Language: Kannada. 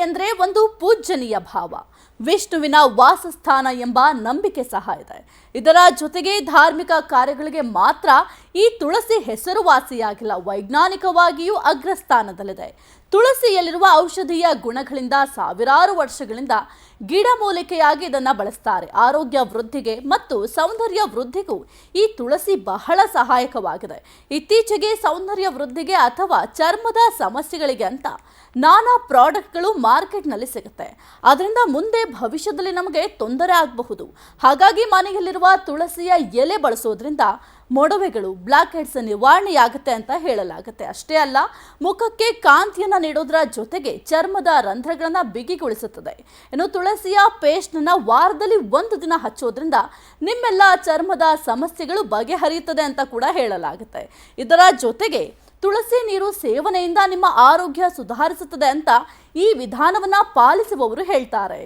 ಎಂದರೆ ಒಂದು ಪೂಜ್ಯನೀಯ ಭಾವ, ವಿಷ್ಣುವಿನ ವಾಸಸ್ಥಾನ ಎಂಬ ನಂಬಿಕೆ ಸಹ ಇದೆ. ಇದರ ಜೊತೆಗೆ ಧಾರ್ಮಿಕ ಕಾರ್ಯಗಳಿಗೆ ಮಾತ್ರ ಈ ತುಳಸಿ ಹೆಸರುವಾಸಿಯಾಗಿಲ್ಲ, ವೈಜ್ಞಾನಿಕವಾಗಿಯೂ ಅಗ್ರಸ್ಥಾನದಲ್ಲಿದೆ. ತುಳಸಿಯಲ್ಲಿರುವ ಔಷಧೀಯ ಗುಣಗಳಿಂದ ಸಾವಿರಾರು ವರ್ಷಗಳಿಂದ ಗಿಡಮೂಲಿಕೆಯಾಗಿ ಇದನ್ನು ಬಳಸ್ತಾರೆ. ಆರೋಗ್ಯ ವೃದ್ಧಿಗೆ ಮತ್ತು ಸೌಂದರ್ಯ ವೃದ್ಧಿಗೂ ಈ ತುಳಸಿ ಬಹಳ ಸಹಾಯಕವಾಗಿದೆ. ಇತ್ತೀಚೆಗೆ ಸೌಂದರ್ಯ ವೃದ್ಧಿಗೆ ಅಥವಾ ಚರ್ಮದ ಸಮಸ್ಯೆಗಳಿಗೆ ಅಂತ ನಾನಾ ಪ್ರಾಡಕ್ಟ್ಗಳು ಮಾರ್ಕೆಟ್ನಲ್ಲಿ ಸಿಗುತ್ತೆ. ಅದರಿಂದ ಮುಂದೆ ಭವಿಷ್ಯದಲ್ಲಿ ನಮಗೆ ತೊಂದರೆ ಆಗಬಹುದು. ಹಾಗಾಗಿ ಮನೆಯಲ್ಲಿರುವ ತುಳಸಿಯ ಎಲೆ ಬಳಸೋದ್ರಿಂದ ಮೊಡವೆಗಳು, ಬ್ಲ್ಯಾಕ್ ಹೆಡ್ಸ್ ನಿವಾರಣೆಯಾಗುತ್ತೆ ಅಂತ ಹೇಳಲಾಗುತ್ತೆ. ಅಷ್ಟೇ ಅಲ್ಲ, ಮುಖಕ್ಕೆ ಕಾಂತಿಯನ್ನು ನೀಡೋದರ ಜೊತೆಗೆ ಚರ್ಮದ ರಂಧ್ರಗಳನ್ನು ಬಿಗಿಗೊಳಿಸುತ್ತದೆ. ಇನ್ನು ತುಳಸಿಯ ಪೇಸ್ಟ್ನ ವಾರದಲ್ಲಿ 1 ದಿನ ಹಚ್ಚೋದ್ರಿಂದ ನಿಮ್ಮೆಲ್ಲ ಚರ್ಮದ ಸಮಸ್ಯೆಗಳು ಬಗೆಹರಿಯುತ್ತದೆ ಅಂತ ಕೂಡ ಹೇಳಲಾಗುತ್ತೆ. ಇದರ ಜೊತೆಗೆ ತುಳಸಿ ನೀರು ಸೇವನೆಯಿಂದ ನಿಮ್ಮ ಆರೋಗ್ಯ ಸುಧಾರಿಸುತ್ತದೆ ಅಂತ ಈ ವಿಧಾನವನ್ನು ಪಾಲಿಸುವವರು ಹೇಳ್ತಾರೆ.